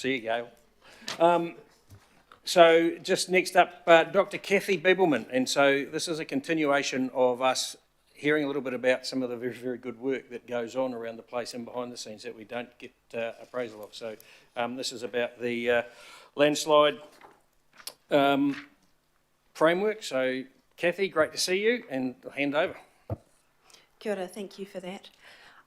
See you, Gail. So just next up, Dr. Kathy Biebelman. And so this is a continuation of us hearing a little bit about some of the very, very good work that goes on around the place and behind the scenes that we don't get appraisal of. So this is about the landslide framework. So Kathy, great to see you, and I'll hand over. Kia ora, thank you for that.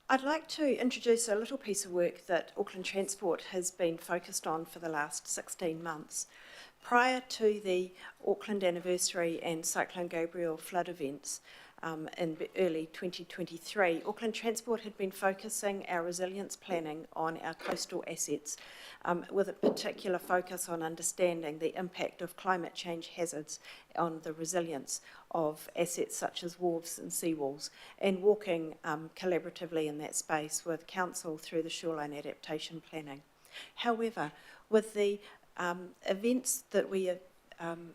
I'd like to introduce a little piece of work that Auckland Transport has been focused on for the last 16 months. Prior to the Auckland anniversary and Cyclone Gabrielle flood events in early 2023, Auckland Transport had been focusing our resilience planning on our coastal assets, with a particular focus on understanding the impact of climate change hazards on the resilience of assets such as wharves and seawalls, and working collaboratively in that space with Council through the shoreline adaptation planning. However, with the events that we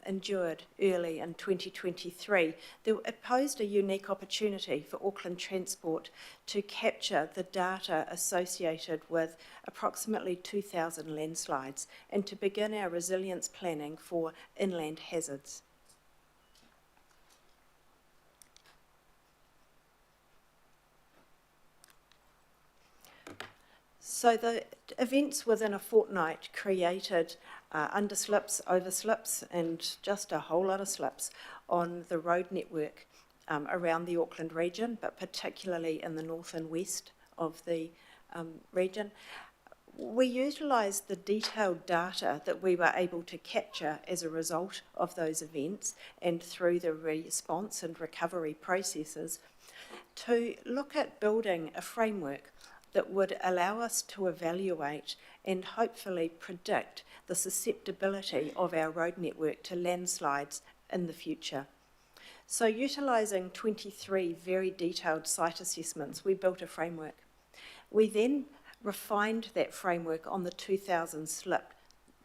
endured early in 2023, it posed a unique opportunity for Auckland Transport to capture the data associated with approximately 2,000 landslides and to begin our resilience planning for inland hazards. So the events within a fortnight created underslips, overslips, and just a whole lot of slips on the road network around the Auckland region, but particularly in the north and west of the region. We utilised the detailed data that we were able to capture as a result of those events and through the response and recovery processes to look at building a framework that would allow us to evaluate and hopefully predict the susceptibility of our road network to landslides in the future. So utilising 23 very detailed site assessments, we built a framework. We then refined that framework on the 2,000 slip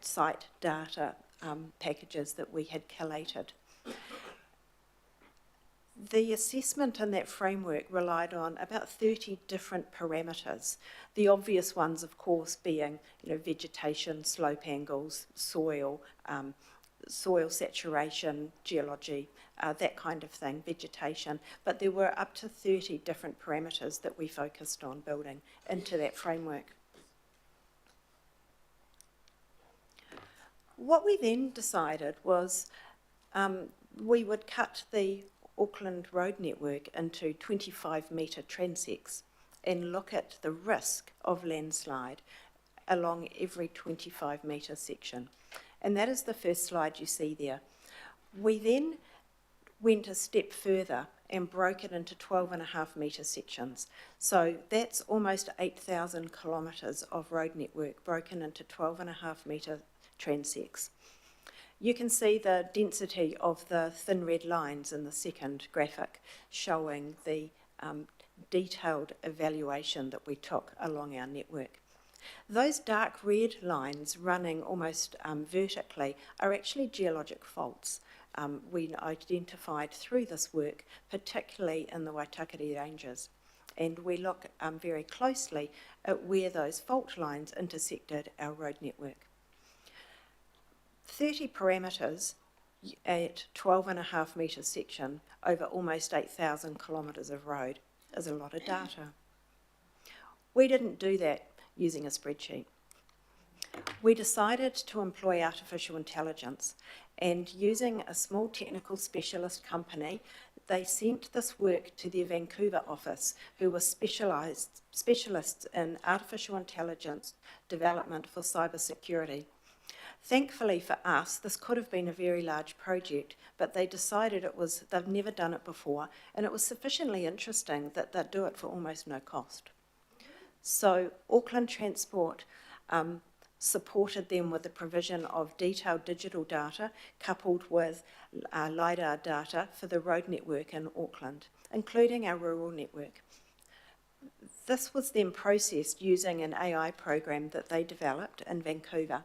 site data packages that we had collated. The assessment in that framework relied on about 30 different parameters. The obvious ones, of course, being vegetation, slope angles, soil, soil saturation, geology, that kind of thing, vegetation. But there were up to 30 different parameters that we focused on building into that framework. What we then decided was we would cut the Auckland road network into 25-metre transects and look at the risk of landslide along every 25-metre section. And that is the first slide you see there. We then went a step further and broke it into 12.5-metre sections. So that's almost 8,000 kilometres of road network broken into 12.5-metre transects. You can see the density of the thin red lines in the second graphic showing the detailed evaluation that we took along our network. Those dark red lines running almost vertically are actually geologic faults we identified through this work, particularly in the Waitakere Ranges. And we look very closely at where those fault lines intersected our road network. 30 parameters at 12.5-metre section over almost 8,000 kilometres of road is a lot of data. We didn't do that using a spreadsheet. We decided to employ artificial intelligence, and using a small technical specialist company, they sent this work to their Vancouver office, who were specialists in artificial intelligence development for cybersecurity. Thankfully for us, this could have been a very large project, but they decided they've never done it before, and it was sufficiently interesting that they'd do it for almost no cost. So Auckland Transport supported them with the provision of detailed digital data coupled with LiDAR data for the road network in Auckland, including our rural network. This was then processed using an AI program that they developed in Vancouver.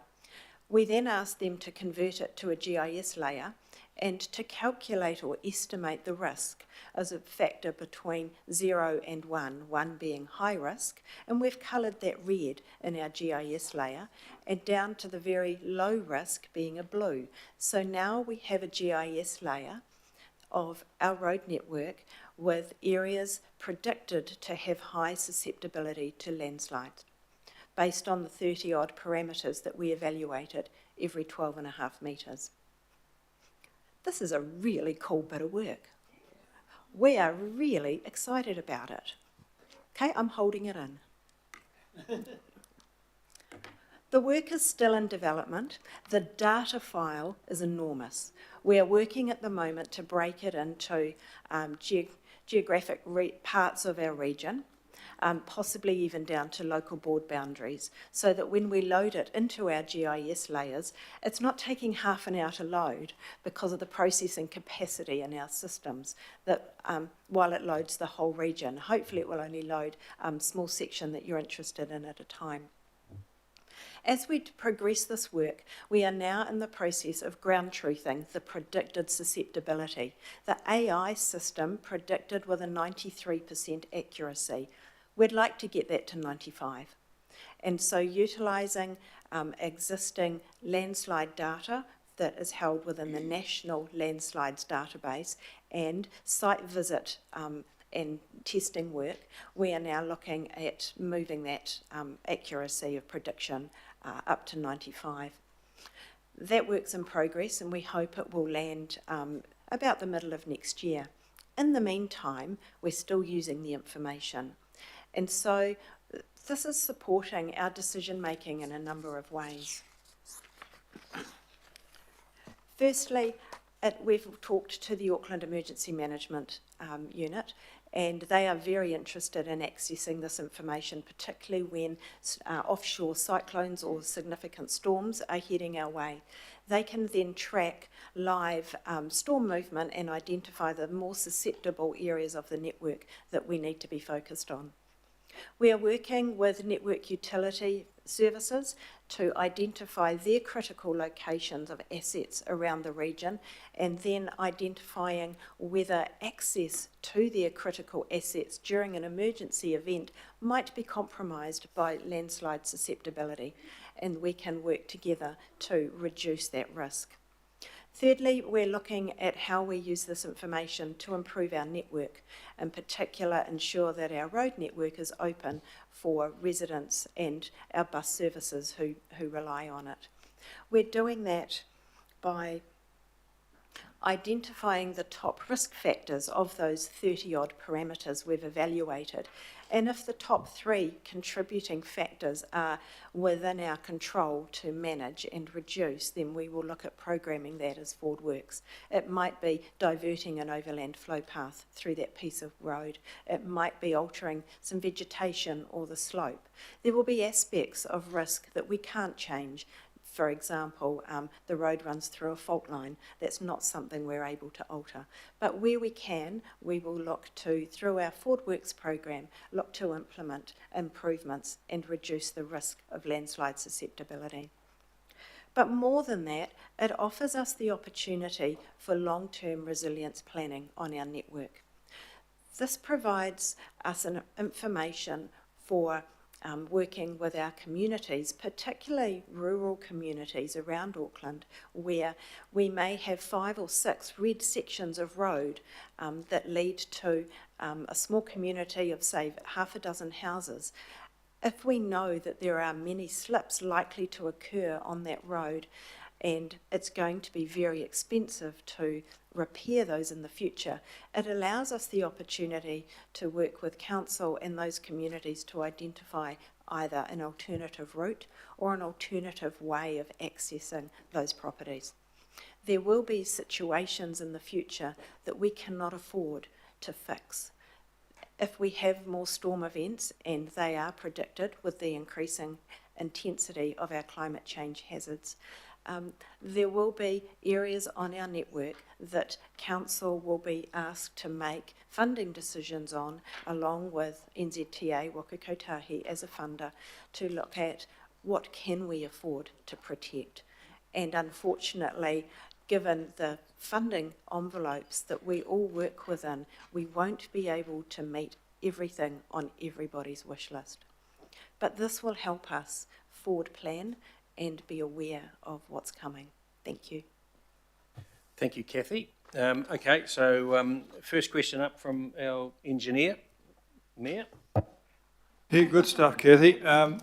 We then asked them to convert it to a GIS layer And to calculate or estimate the risk as a factor between 0 and 1, 1 being high risk, and we've coloured that red in our GIS layer, and down to the very low risk being a blue. So now we have a GIS layer of our road network with areas predicted to have high susceptibility to landslides, based on the 30-odd parameters that we evaluated every 12.5 metres. This is a really cool bit of work. We are really excited about it. Okay, I'm holding it in. The work is still in development. The data file is enormous. We are working at the moment to break it into geographic parts of our region, possibly even down to local board boundaries, so that when we load it into our GIS layers, it's not taking half an hour to load because of the processing capacity in our systems, that while it loads the whole region, hopefully it will only load a small section that you're interested in at a time. As we progress this work, we are now in the process of ground truthing the predicted susceptibility. The AI system predicted with a 93% accuracy. We'd like to get that to 95. And so utilising existing landslide data that is held within the National Landslides Database and site visit and testing work, we are now looking at moving that accuracy of prediction up to 95. That work's in progress, and we hope it will land about the middle of next year. In the meantime, we're still using the information. And so this is supporting our decision making in a number of ways. Firstly, we've talked to the Auckland Emergency Management Unit, and they are very interested in accessing this information, particularly when offshore cyclones or significant storms are heading our way. They can then track live storm movement and identify the more susceptible areas of the network that we need to be focused on. We are working with network utility services to identify their critical locations of assets around the region, and then identifying whether access to their critical assets during an emergency event might be compromised by landslide susceptibility, and we can work together to reduce that risk. Thirdly, we're looking at how we use this information to improve our network, in particular ensure that our road network is open for residents and our bus services who rely on it. We're doing that by identifying the top risk factors of those 30-odd parameters we've evaluated. And if the top 3 contributing factors are within our control to manage and reduce, then we will look at programming that as forward works. It might be diverting an overland flow path through that piece of road. It might be altering some vegetation or the slope. There will be aspects of risk that we can't change. For example, the road runs through a fault line. That's not something we're able to alter. But where we can, we will look to, through our Forward Works program, look to implement improvements and reduce the risk of landslide susceptibility. But more than that, it offers us the opportunity for long-term resilience planning on our network. This provides us an information for working with our communities, particularly rural communities around Auckland, where we may have 5 or 6 red sections of road that lead to a small community of, say, half a dozen houses. If we know that there are many slips likely to occur on that road, and it's going to be very expensive to repair those in the future, it allows us the opportunity to work with council and those communities to identify either an alternative route or an alternative way of accessing those properties. There will be situations in the future that we cannot afford to fix. If we have more storm events, and they are predicted with the increasing intensity of our climate change hazards, there will be areas on our network that council will be asked to make funding decisions on, along with NZTA, Waka Kotahi as a funder, to look at what can we afford to protect. And unfortunately, given the funding envelopes that we all work within, we won't be able to meet everything on everybody's wish list. But this will help us forward plan and be aware of what's coming. Thank you. Thank you, Kathy. Okay, so first question up from our engineer, Mayor. Yeah, good stuff, Kathy. I'm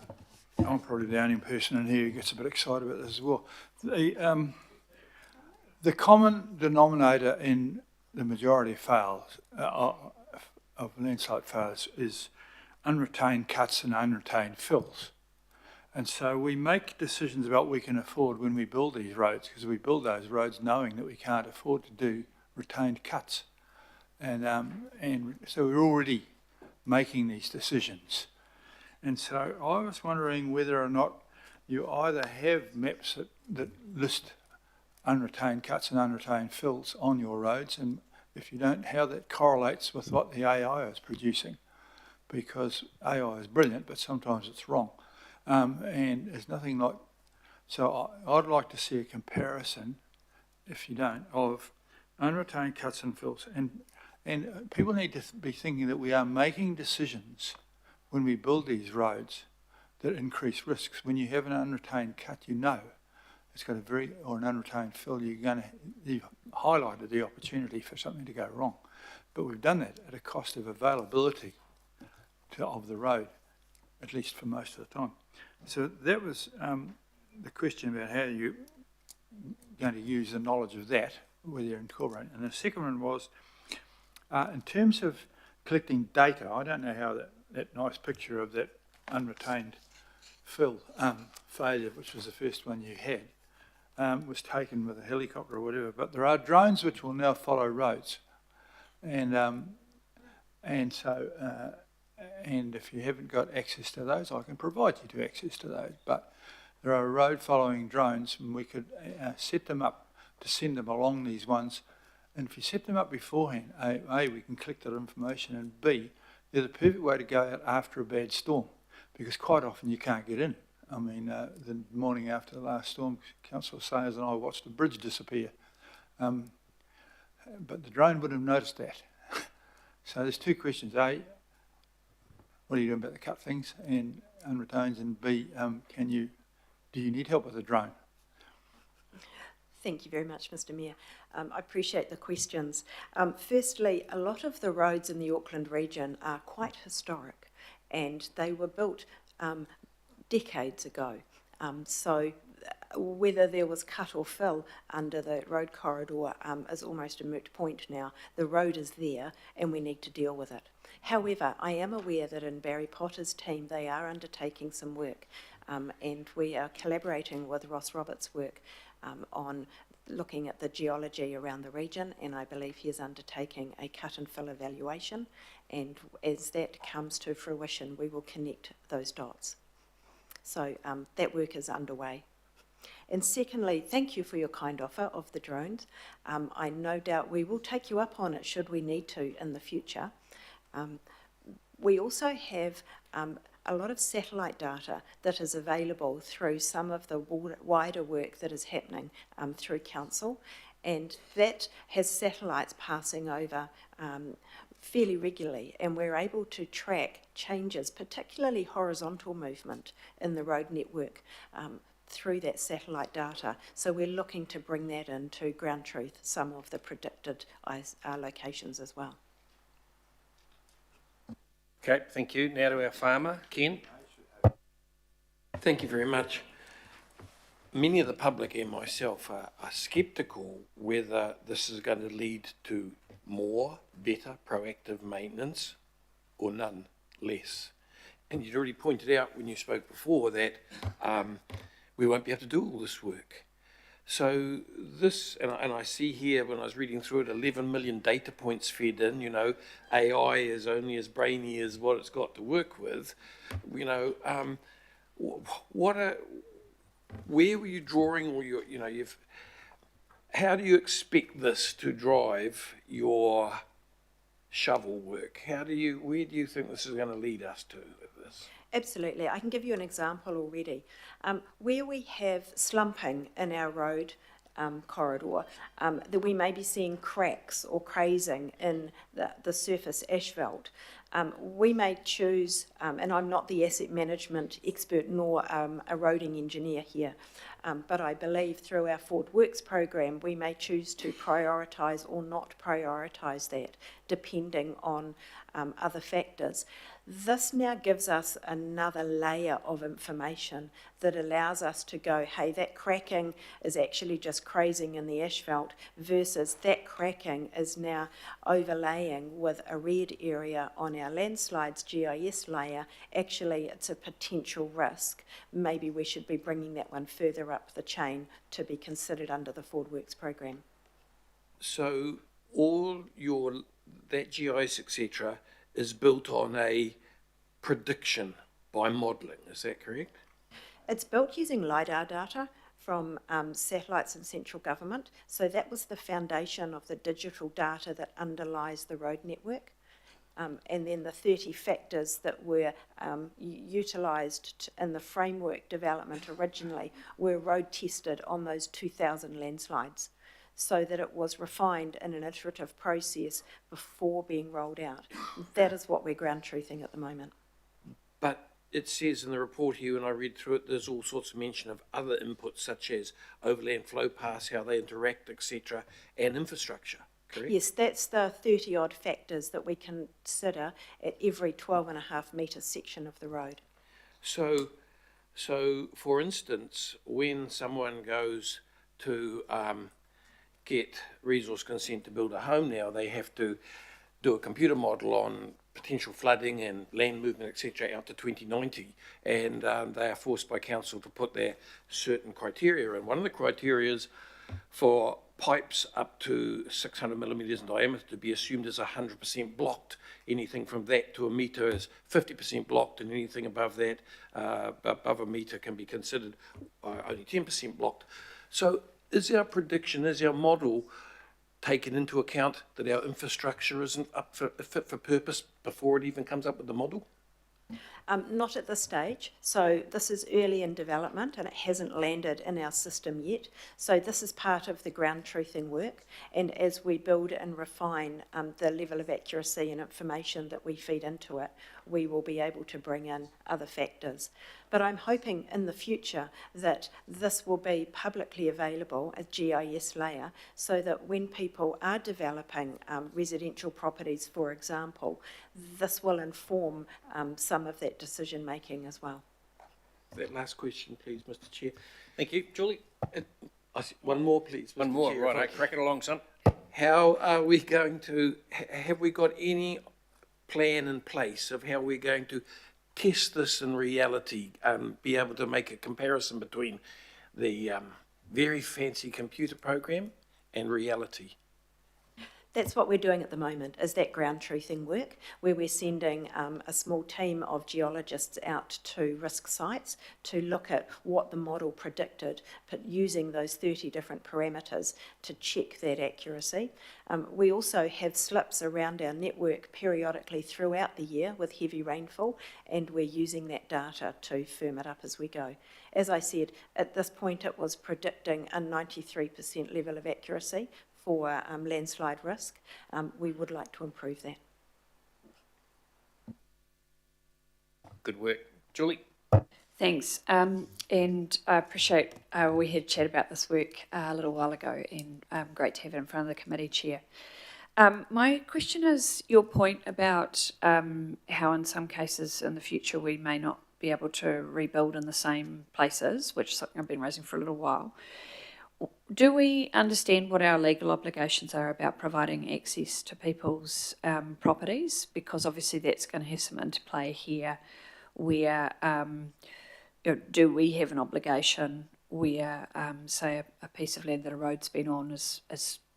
probably the only person in here who gets a bit excited about this as well. The common denominator in the majority of fails, of landslide failures, is unretained cuts and unretained fills. And so we make decisions about what we can afford when we build these roads, because we build those roads knowing that we can't afford to do retained cuts. And so we're already making these decisions. And so I was wondering whether or not you either have maps that list unretained cuts and unretained fills on your roads, and if you don't, how that correlates with what the AI is producing. Because AI is brilliant, but sometimes it's wrong. And there's nothing like, so I'd like to see a comparison, if you don't, of unretained cuts and fills. And people need to be thinking that we are making decisions when we build these roads that increase risks. When you have an unretained cut, you know it's got or an unretained fill, you've highlighted the opportunity for something to go wrong. But we've done that at a cost of availability of the road, at least for most of the time. So that was the question about how you're going to use the knowledge of that, whether you're incorporating. And the second one was, in terms of collecting data, I don't know how that nice picture of that unretained fill failure, which was the first one you had, was taken with a helicopter or whatever, but there are drones which will now follow roads. And if you haven't got access to those, I can provide you to access to those. But there are road following drones, and we could set them up to send them along these ones. And if you set them up beforehand, A, we can collect that information, and B, they're the perfect way to go out after a bad storm, because quite often you can't get in. I mean, the morning after the last storm, Councillor Sayers and I watched a bridge disappear. But the drone would have noticed that. So there's two questions. A, what are you doing about the cut things and unretains? And B, do you need help with the drone? Thank you very much, Mr. Mayor. I appreciate the questions. Firstly, a lot of the roads in the Auckland region are quite historic, and they were built decades ago. So whether there was cut or fill under the road corridor is almost a moot point now. The road is there and we need to deal with it. However, I am aware that in Barry Potter's team they are undertaking some work, and we are collaborating with Ross Roberts' work on looking at the geology around the region, and I believe he is undertaking a cut and fill evaluation, and as that comes to fruition we will connect those dots. So that work is underway. And secondly, thank you for your kind offer of the drones. I no doubt we will take you up on it should we need to in the future. We also have a lot of satellite data that is available through some of the wider work that is happening through council, and that has satellites passing over fairly regularly, and we're able to track changes, particularly horizontal movement in the road network through that satellite data. So we're looking to bring that into ground truth, some of the predicted locations as well. Okay, thank you. Now to our farmer, Ken. Thank you very much. Many of the public and myself are sceptical whether this is going to lead to more, better, proactive maintenance or none, less. And you'd already pointed out when you spoke before that we won't be able to do all this work. So this, and I see here when I was reading through it, 11 million data points fed in, you know, AI is only as brainy as what it's got to work with, you know, where were you drawing all your, you know, how do you expect this to drive your shovel work? Where do you think this is going to lead us to with this? Absolutely. I can give you an example already. Where we have slumping in our road corridor, that we may be seeing cracks or crazing in the surface asphalt. We may choose, and I'm not the asset management expert nor a roading engineer here, but I believe through our Forward Works program we may choose to prioritise or not prioritise that, depending on other factors. This now gives us another layer of information that allows us to go, hey, that cracking is actually just crazing in the asphalt, versus that cracking is now overlaying with a red area on our landslides GIS layer. Actually, it's a potential risk. Maybe we should be bringing that one further up the chain to be considered under the Forward Works program. So all that GIS, etc., is built on a prediction by modelling, is that correct? It's built using LiDAR data from satellites and central government. So that was the foundation of the digital data that underlies the road network. And then the 30 factors that were utilised in the framework development originally were road tested on those 2,000 landslides, so that it was refined in an iterative process before being rolled out. That is what we're ground truthing at the moment. But it says in the report here, when I read through it, there's all sorts of mention of other inputs such as overland flow paths, how they interact, etc., and infrastructure, correct? Yes, that's the 30-odd factors that we consider at every 12.5 metre section of the road. So for instance, when someone goes to get resource consent to build a home now, they have to do a computer model on potential flooding and land movement, etc., out to 2090, and they are forced by council to put their certain criteria in. One of the criteria is for pipes up to 600 millimetres in diameter to be assumed as 100% blocked. Anything from that to a metre is 50% blocked, and anything above that, above a metre, can be considered only 10% blocked. So is our prediction, is our model taken into account that our infrastructure isn't fit for purpose before it even comes up with the model? Not at this stage. So this is early in development and it hasn't landed in our system yet. So this is part of the ground truthing work. And as we build and refine the level of accuracy and information that we feed into it, we will be able to bring in other factors. But I'm hoping in the future that this will be publicly available as GIS layer, so that when people are developing residential properties, for example, this will inform some of that decision making as well. That last question, please, Mr. Chair. Thank you. Julie? One more, please, Mr. One more, Chair, right, crack it along, son. How are we going to, have we got any plan in place of how we're going to test this in reality, be able to make a comparison between the very fancy computer program and reality? That's what we're doing at the moment, is that ground truthing work, where we're sending a small team of geologists out to risk sites to look at what the model predicted, but using those 30 different parameters to check that accuracy. We also have slips around our network periodically throughout the year with heavy rainfall, and we're using that data to firm it up as we go. As I said, at this point it was predicting a 93% level of accuracy for landslide risk. We would like to improve that. Good work. Julie? Thanks. And I appreciate we had chat about this work a little while ago, and great to have it in front of the committee chair. My question is your point about how in some cases in the future we may not be able to rebuild in the same places, which is something I've been raising for a little while. Do we understand what our legal obligations are about providing access to people's properties? Because obviously that's going to have some interplay here where do we have an obligation where, say, a piece of land that a road's been on is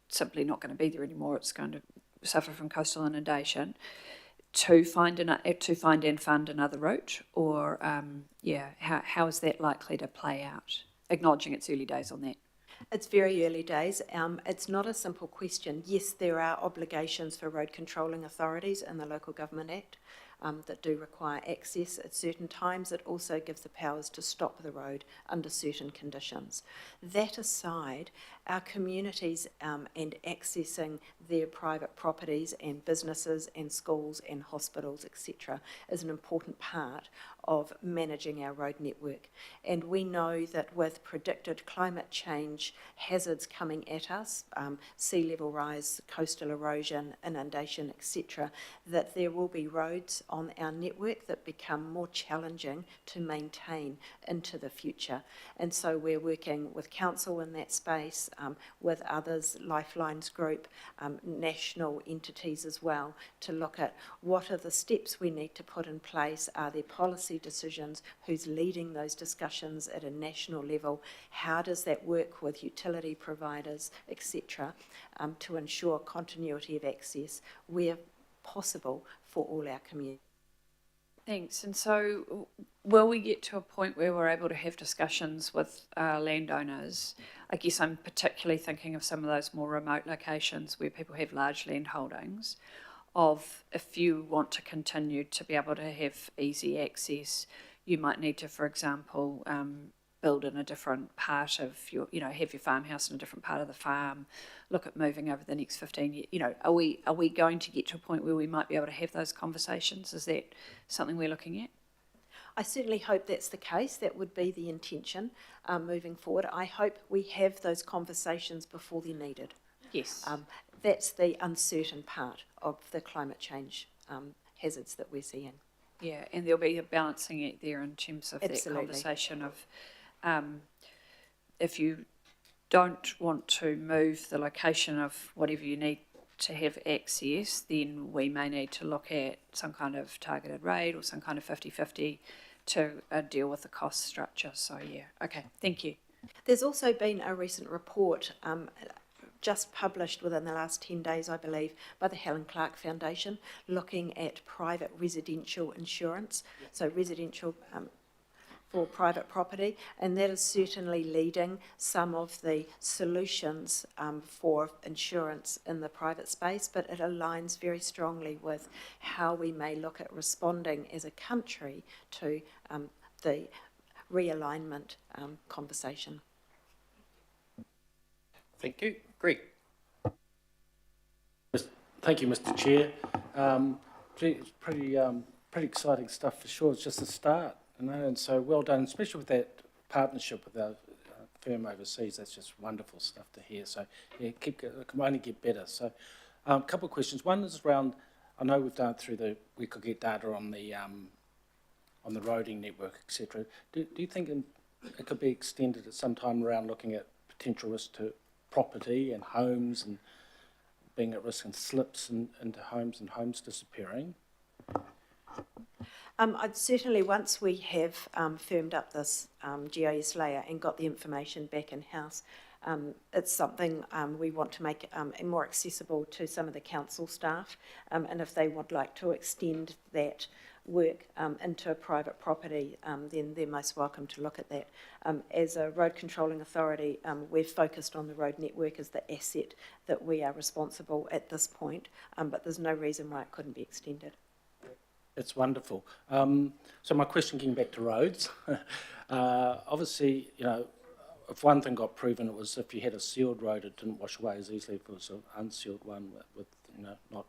simply not going to be there anymore, it's going to suffer from coastal inundation, to find and fund another route? Or, how is that likely to play out, acknowledging it's early days on that? It's very early days. It's not a simple question. Yes, there are obligations for road controlling authorities in the Local Government Act that do require access at certain times. It also gives the powers to stop the road under certain conditions. That aside, our communities and accessing their private properties and businesses and schools and hospitals, etc., is an important part of managing our road network. And we know that with predicted climate change hazards coming at us, sea level rise, coastal erosion, inundation, etc., that there will be roads on our network that become more challenging to maintain into the future. And so we're working with council in that space, with others, Lifelines Group, national entities as well, to look at what are the steps we need to put in place, are there policy decisions, who's leading those discussions at a national level, how does that work with utility providers, etc., to ensure continuity of access where possible for all our communities. Thanks. And so will we get to a point where we're able to have discussions with landowners? I guess I'm particularly thinking of some of those more remote locations where people have large land holdings, of if you want to continue to be able to have easy access, you might need to, for example, build in a different part of your, have your farmhouse in a different part of the farm, look at moving over the next 15 years. Are we going to get to a point where we might be able to have those conversations? Is that something we're looking at? I certainly hope that's the case. That would be the intention moving forward. I hope we have those conversations before they're needed. Yes. That's the uncertain part of the climate change hazards that we're seeing. Yeah, and there'll be a balancing act there in terms of Absolutely. that conversation of if you don't want to move the location of whatever you need to have access, then we may need to look at some kind of targeted rate or some kind of 50-50 to deal with the cost structure. So yeah, okay, thank you. There's also been a recent report just published within the last 10 days, I believe, by the Helen Clark Foundation, looking at private residential insurance, so residential for private property, and that is certainly leading some of the solutions for insurance in the private space, but it aligns very strongly with how we may look at responding as a country to the realignment conversation. Thank you. Greg. Thank you, Mr. Chair. It's pretty exciting stuff for sure. It's just a start, and so well done, especially with that partnership with our firm overseas. That's just wonderful stuff to hear. So yeah, it can only get better. So a couple of questions. One is around, I know we've done it through we could get data on the roading network, etc. Do you think it could be extended at some time around looking at potential risk to property and homes and being at risk and slips into homes and homes disappearing? I'd certainly, once we have firmed up this GIS layer and got the information back in-house, it's something we want to make more accessible to some of the council staff, and if they would like to extend that work into a private property, then they're most welcome to look at that. As a road controlling authority, we're focused on the road network as the asset that we are responsible at this point, but there's no reason why it couldn't be extended. That's wonderful. So my question, getting back to roads, obviously, if one thing got proven, it was if you had a sealed road, it didn't wash away as easily if it was an unsealed one with not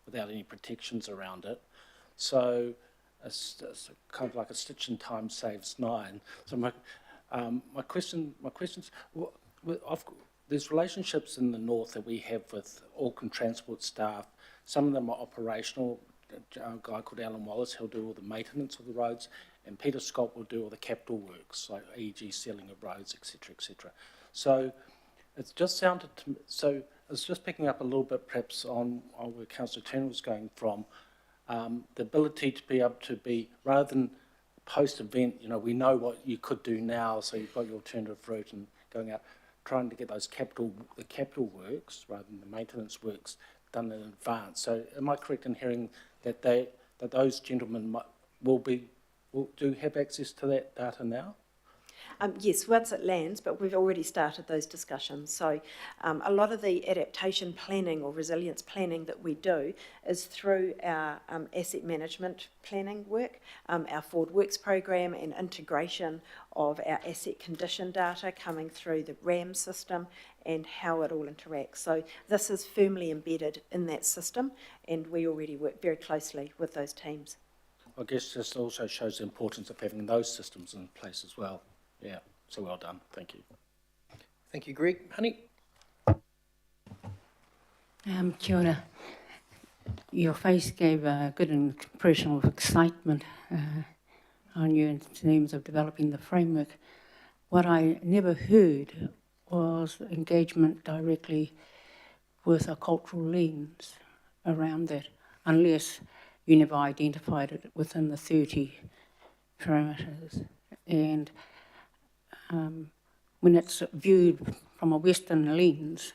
without any protections around it. So it's kind of like a stitch in time saves 9. So my questions, there's relationships in the north that we have with Auckland transport staff. Some of them are operational. A guy called Alan Wallace, he'll do all the maintenance of the roads, and Peter Scott will do all the capital works, like e.g. sealing of roads, etc., etc. So it's just sounded to me, so I was just picking up a little bit perhaps on where Councillor Turner was going from, the ability to be able to be, rather than post-event, we know what you could do now, so you've got your alternative route and going out, trying to get those the capital works, rather than the maintenance works, done in advance. So am I correct in hearing that those gentlemen do have access to that data now? Yes, once it lands, but we've already started those discussions. So a lot of the adaptation planning or resilience planning that we do is through our asset management planning work, our Forward Works program and integration of our asset condition data coming through the RAM system and how it all interacts. So this is firmly embedded in that system, and we already work very closely with those teams. I guess this also shows the importance of having those systems in place as well. Yeah, so well done. Thank you. Thank you, Greg. Honey? Kia ora. Your face gave a good impression of excitement on you in terms of developing the framework. What I never heard was engagement directly with a cultural lens around that, unless you never identified it within the 30 parameters. And when it's viewed from a Western lens,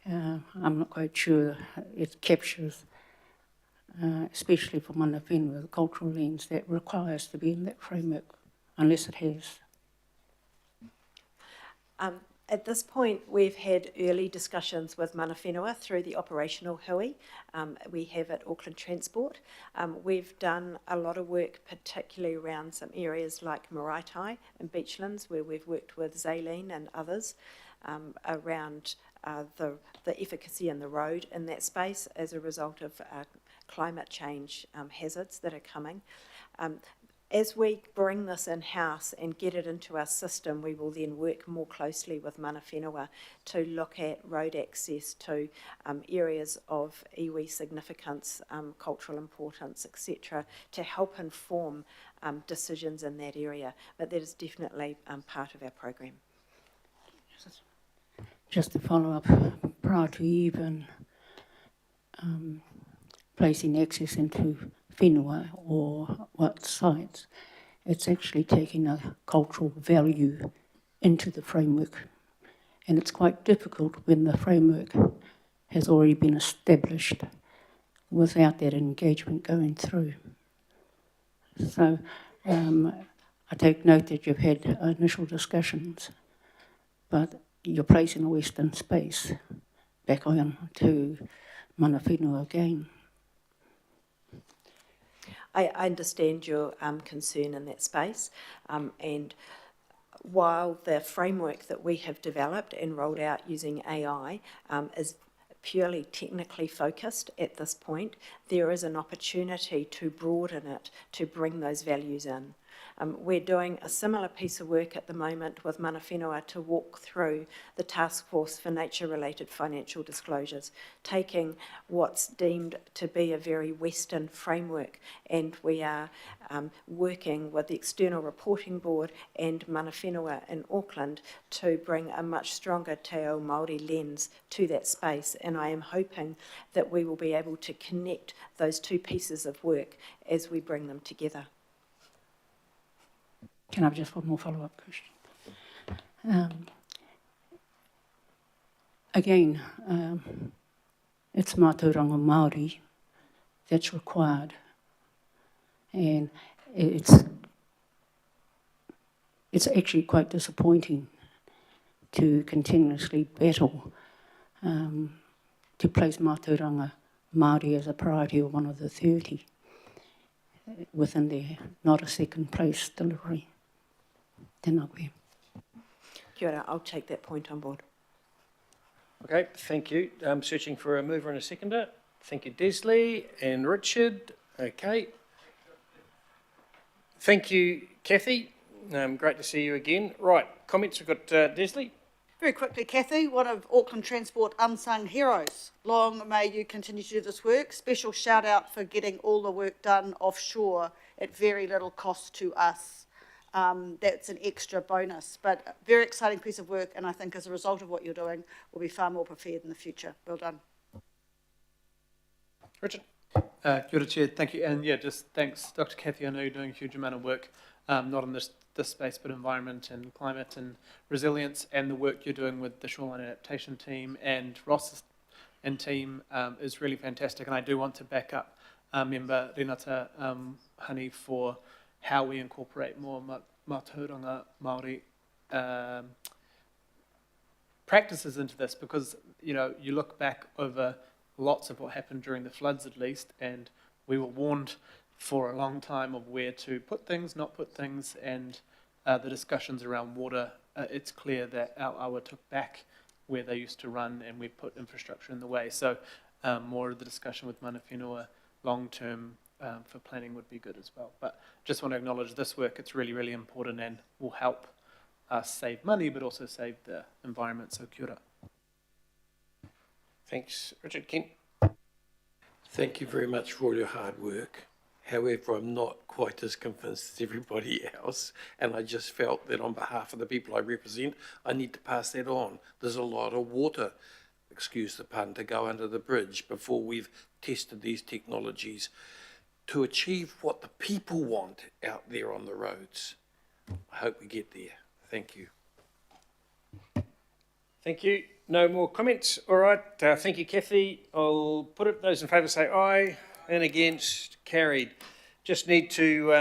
I'm not quite sure it captures, especially for mana whenua, the cultural lens that requires to be in that framework, unless it has. At this point, we've had early discussions with mana whenua through the operational hui. We have at Auckland Transport. We've done a lot of work, particularly around some areas like Maraetai and Beachlands, where we've worked with Zaleen and others around the efficacy in the road in that space as a result of climate change hazards that are coming. As we bring this in-house and get it into our system, we will then work more closely with mana whenua to look at road access to areas of iwi significance, cultural importance, etc., to help inform decisions in that area. But that is definitely part of our program. Just to follow up, prior to even placing access into whenua or what sites, it's actually taking a cultural value into the framework. And it's quite difficult when the framework has already been established without that engagement going through. So I take note that you've had initial discussions, but you're placing a Western space back on to mana whenua again. I understand your concern in that space, and while the framework that we have developed and rolled out using AI is purely technically focused at this point, there is an opportunity to broaden it to bring those values in. We're doing a similar piece of work at the moment with mana whenua to walk through the task force for nature-related financial disclosures, taking what's deemed to be a very Western framework, and we are working with the External Reporting Board and mana whenua in Auckland to bring a much stronger te ao Māori lens to that space, and I am hoping that we will be able to connect those two pieces of work as we bring them together. Can I have just one more follow-up question? Again, it's mātauranga Māori that's required, and it's actually quite disappointing to continuously battle to place mātauranga Māori as a priority or one of the 30 within there, not a second place delivery. Tēnā koe. Kia ora, I'll take that point on board. Okay, thank you. Searching for a mover and a seconder. Thank you, Desley and Richard. Okay. Thank you, Kathy. Great to see you again. Right, comments. We've got Desley. Very quickly, Kathy, one of Auckland Transport unsung heroes. Long may you continue to do this work. Special shout out for getting all the work done offshore at very little cost to us. That's an extra bonus, but a very exciting piece of work, and I think as a result of what you're doing, we'll be far more prepared in the future. Well done. Richard. Kia ora, Chair, thank you. And yeah, just thanks, Dr. Kathy. I know you're doing a huge amount of work, not in this space, but environment and climate and resilience, and the work you're doing with the shoreline adaptation team and Ross and team is really fantastic. And I do want to back up member Renata Honey for how we incorporate more mātauranga Māori practices into this, because, you know, you look back over lots of what happened during the floods at least, and we were warned for a long time of where to put things, not put things, and the discussions around water, it's clear that our awa took back where they used to run, and we put infrastructure in the way. So more of the discussion with mana whenua long-term for planning would be good as well. But just want to acknowledge this work. It's really, really important and will help us save money, but also save the environment. So kia ora. Thanks. Richard Kent. Thank you very much for all your hard work. However, I'm not quite as convinced as everybody else, and I just felt that on behalf of the people I represent, I need to pass that on. There's a lot of water, excuse the pun, to go under the bridge before we've tested these technologies to achieve what the people want out there on the roads. I hope we get there. Thank you. Thank you. No more comments? All right. Thank you, Kathy. I'll put it, those in favour say aye, and against, carried. Just need to